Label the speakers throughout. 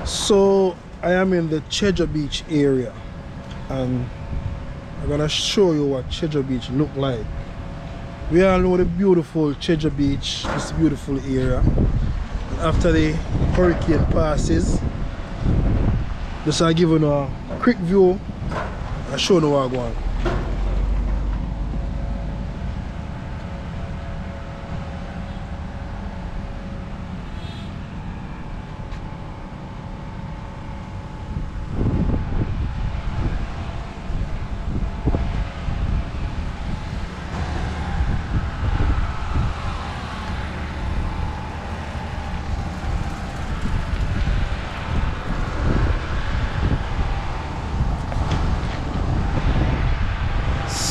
Speaker 1: So I am in the Cheddar Beach area, and I'm gonna show you what Cheddar Beach look like. We all know the beautiful Cheddar Beach, this beautiful area. And after the hurricane passes, just I give you a quick view and show you what I'm going.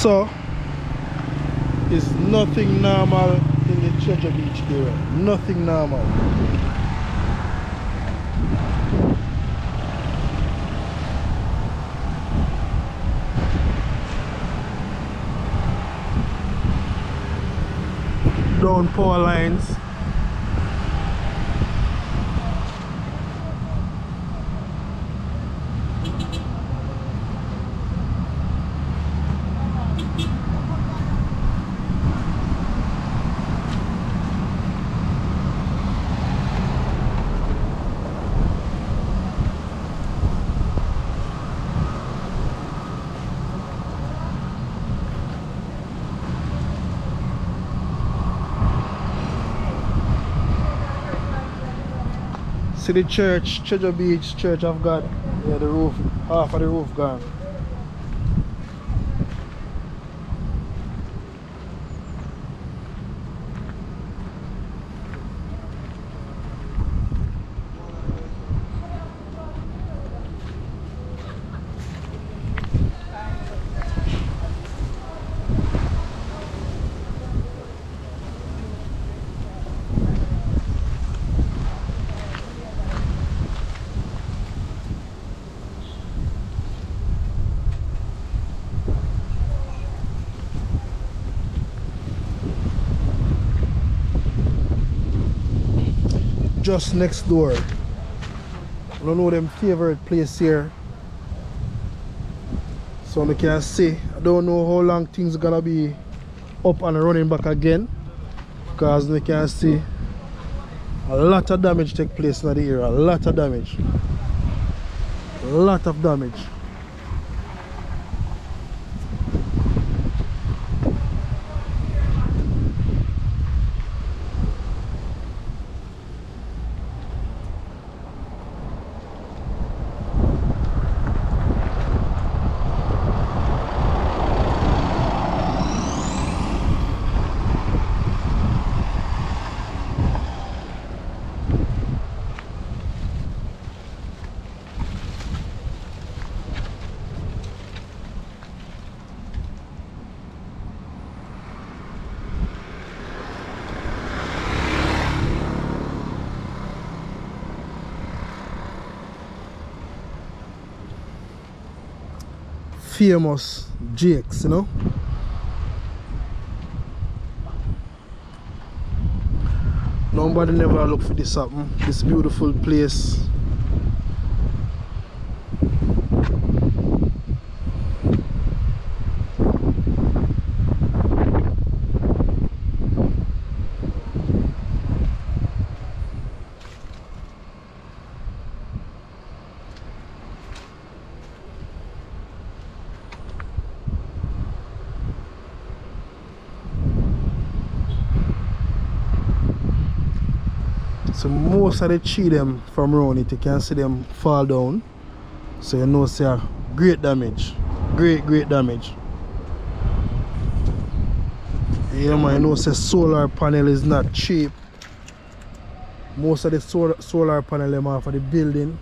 Speaker 1: So, it's nothing normal in the Cheddar Beach area. Nothing normal. Down power lines. See the church, Cheddar Beach, Church of God. Yeah, the roof, half of the roof gone. Just next door. I don't know them favorite place here. So I can see, I don't know how long things are gonna be up and running back again, because we can see a lot of damage take place in the area. A lot of damage. A lot of damage. Famous JAKES, you know. Nobody never look for this happen. This beautiful place. So most of the tree them from around it, you can see them fall down. So you know say great damage. Great damage. Yeah man, you know say solar panel is not cheap. Most of the solar panel them are for the building.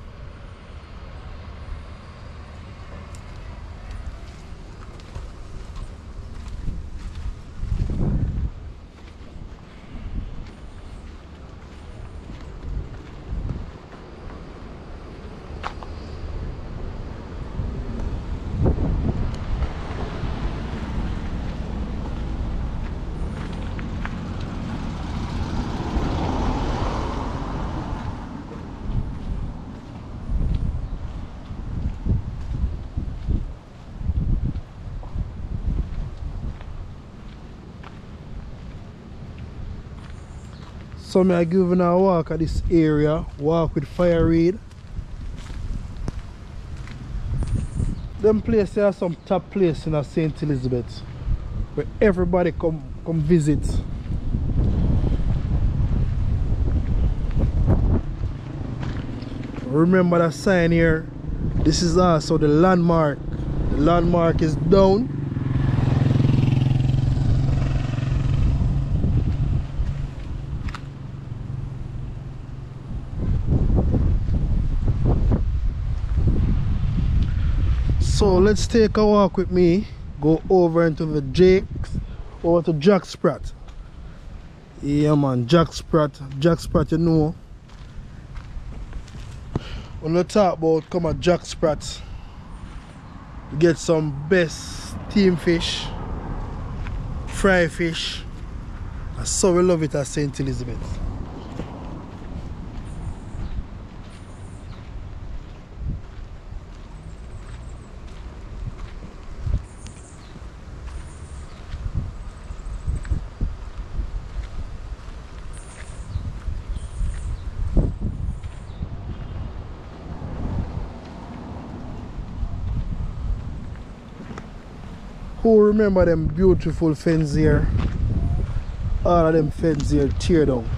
Speaker 1: So I giving a walk at this area, walk with fire Reid. Them places are some top place in St. Elizabeth where everybody come visit. Remember that sign here? This is also the landmark. The landmark is down. So let's take a walk with me, go over into the JAKES, over to SPRAT. Yeah man, SPRAT, you know. When we talk about come at SPRAT, you get some best steam fish, fry fish. And so we love it at St. Elizabeth. Who remember them beautiful fence here? All of them fence here tear down.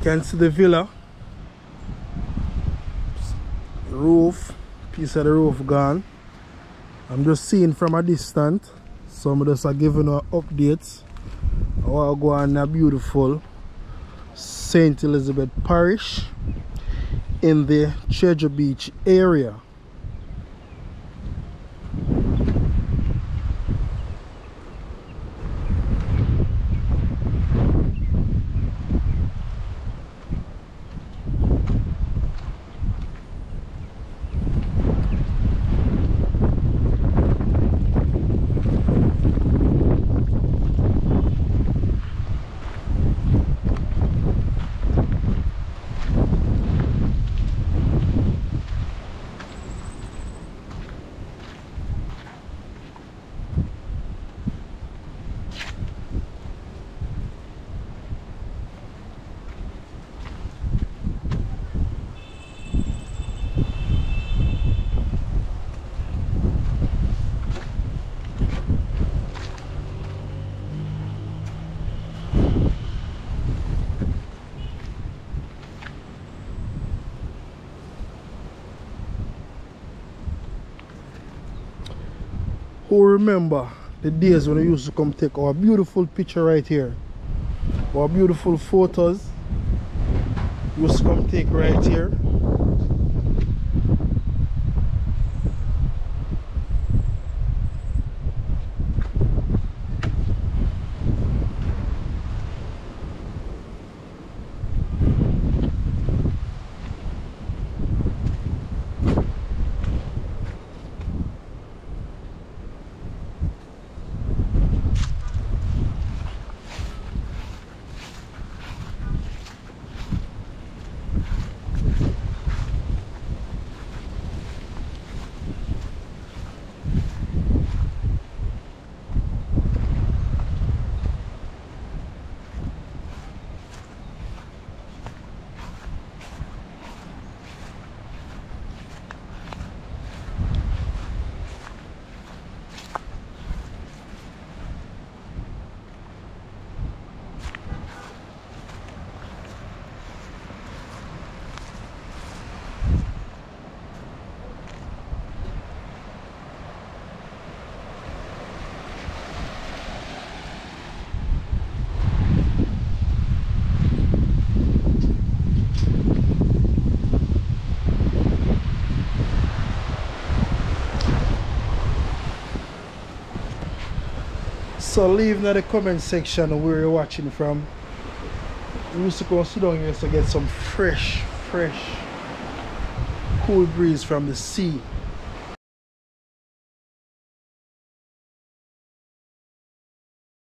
Speaker 1: Can see the villa, roof, piece of the roof gone. I'm just seeing from a distance, so I'm just giving her updates. I want to go on a beautiful St. Elizabeth Parish in the Treasure Beach area. Who remember the days when we used to come take our beautiful picture right here, our beautiful photos we used to come take right here. So leave in the comment section where you're watching from. We used to go sit down here to get some fresh, cool breeze from the sea.